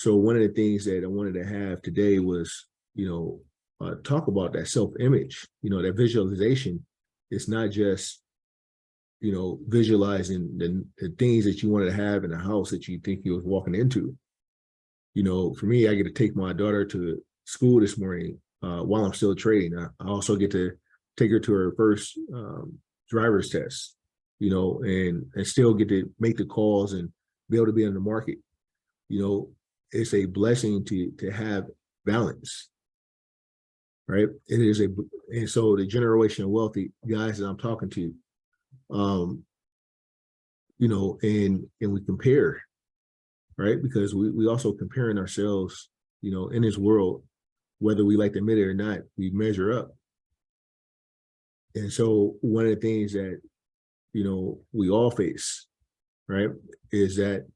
So one of the things that I wanted to have today was, talk about that self-image, that visualization. It's not just, visualizing the things that you wanted to have in a house that you think you was walking into. For me, I get to take my daughter to school this morning while I'm still trading. I also get to take her to her first driver's test, and still get to make the calls and be able to be in the market. It's a blessing to have balance, right? It is and so the generational wealthy guys that I'm talking to, and we compare, right? Because we also comparing ourselves, in this world, whether we like to admit it or not, we measure up. And so one of the things that, we all face, right, is that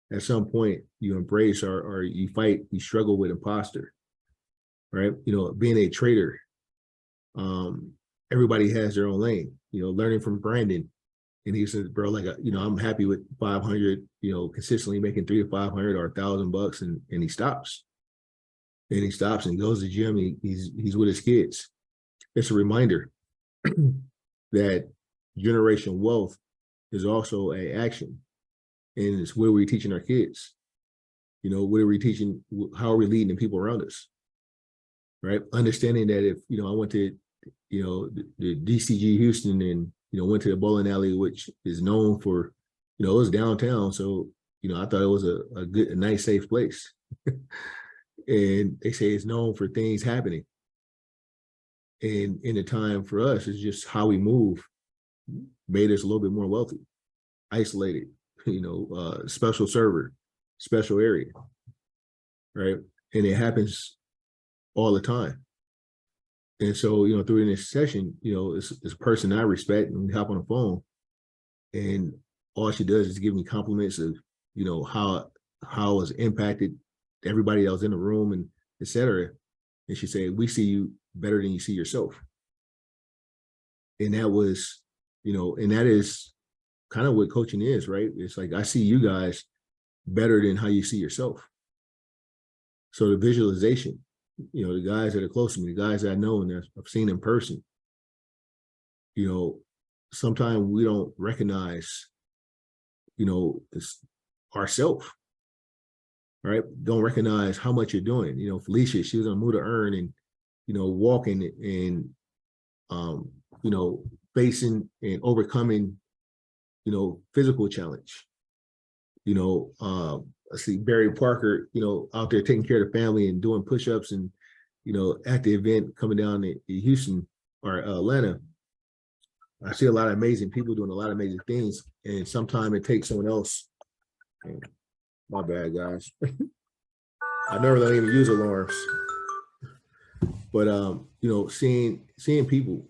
at some point you embrace or you fight, you struggle with imposter, right? Being a trader, everybody has their own lane, learning from Brandon. And he said, bro, I'm happy with 500, consistently making 300 to 500 or $1,000, and he stops. And he stops and goes to the gym. He's with his kids. It's a reminder that generational wealth is also an action. And it's where we're teaching our kids. What are we teaching? How are we leading the people around us? Right? Understanding that if, I went to, the DCG Houston and, went to the bowling alley, which is known for, it was downtown. So, I thought it was a nice, safe place. And they say it's known for things happening. And in the time for us, it's just how we move made us a little bit more wealthy, isolated, special server, special area, right? And it happens all the time. And so, through this session, it's a person I respect, and we hop on the phone, and all she does is give me compliments of, how it was impacted everybody that was in the room, and et cetera. And she said, we see you better than you see yourself. And that was, and that is kind of what coaching is, right? It's like, I see you guys better than how you see yourself. So the visualization, the guys that are close to me, the guys that I know and I've seen in person, sometimes we don't recognize, it's ourself, right? Don't recognize how much you're doing. Felicia, she was on Move to Earn and, walking and, facing and overcoming, physical challenge. I see Barry Parker, out there taking care of the family and doing push-ups and, at the event coming down to Houston or Atlanta. I see a lot of amazing people doing a lot of amazing things. And sometimes it takes someone else. My bad, guys. I never don't even use alarms. But, seeing people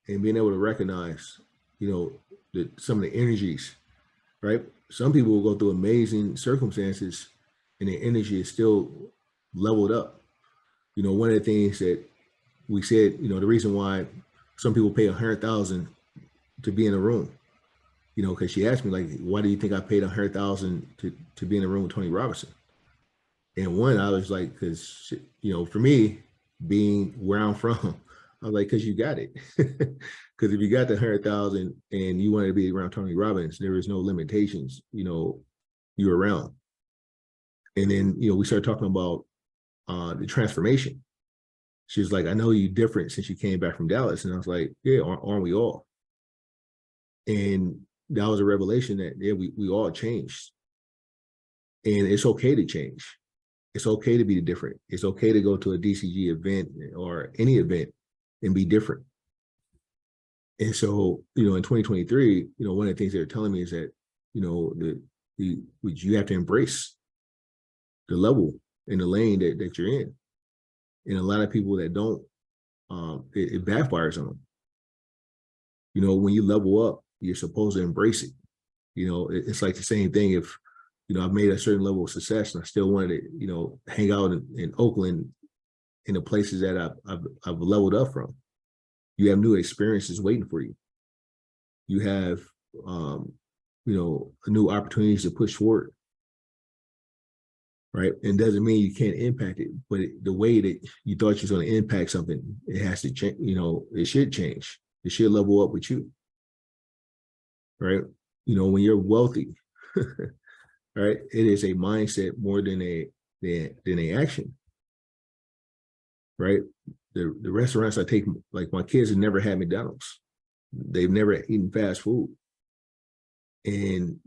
and being able to recognize, some of the energies, right? Some people will go through amazing circumstances and the energy is still leveled up. One of the things that we said, the reason why some people pay $100,000 to be in a room, because she asked me, like, why do you think I paid $100,000 to be in a room with Tony Robinson? And one, I was like, because, for me, being where I'm from, I was like, because you got it. Because if you got the 100,000 and you wanted to be around Tony Robbins, there is no limitations, you're around. And then, we started talking about the transformation. She was like, I know you different since you came back from Dallas. And I was like, yeah, aren't we all? And that was a revelation that, yeah, we all changed. And it's okay to change. It's okay to be different. It's okay to go to a DCG event or any event and be different. And so, in 2023, one of the things they're telling me is that, you have to embrace the level in the lane that you're in. And a lot of people that don't, it backfires on them. When you level up, you're supposed to embrace it. It's like the same thing if, I've made a certain level of success and I still wanted to, hang out in Oakland in the places that I've leveled up from. You have new experiences waiting for you. You have, new opportunities to push forward. right? And doesn't mean you can't impact it, but the way that you thought you was going to impact something, it has to change. It should change. It should level up with you, right? When you're wealthy, right, it is a mindset more than a action, right? The restaurants I take, like my kids have never had McDonald's. They've never eaten fast food. And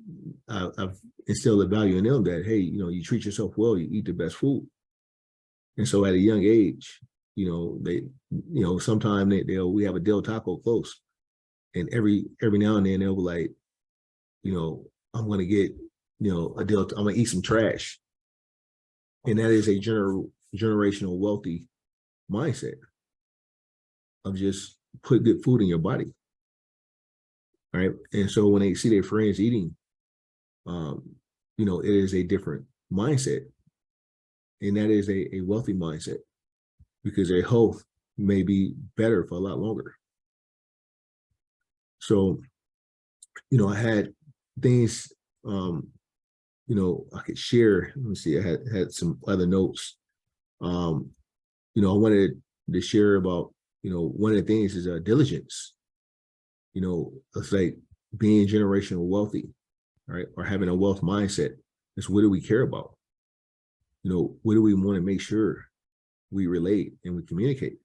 I've instilled a value in them that, hey, you treat yourself well, you eat the best food. And so at a young age, sometimes we have a Del Taco close, and every now and then they'll be like, I'm gonna get, I'm gonna eat some trash, and that is a generational wealthy mindset of just put good food in your body, right? And so when they see their friends eating, it is a different mindset, and that is a wealthy mindset because their health may be better for a lot longer. So, I had things, I could share. Let me see. I had some other notes. I wanted to share about, one of the things is diligence. It's like being generational wealthy, right? Or having a wealth mindset. It's what do we care about? What do we want to make sure we relate and we communicate?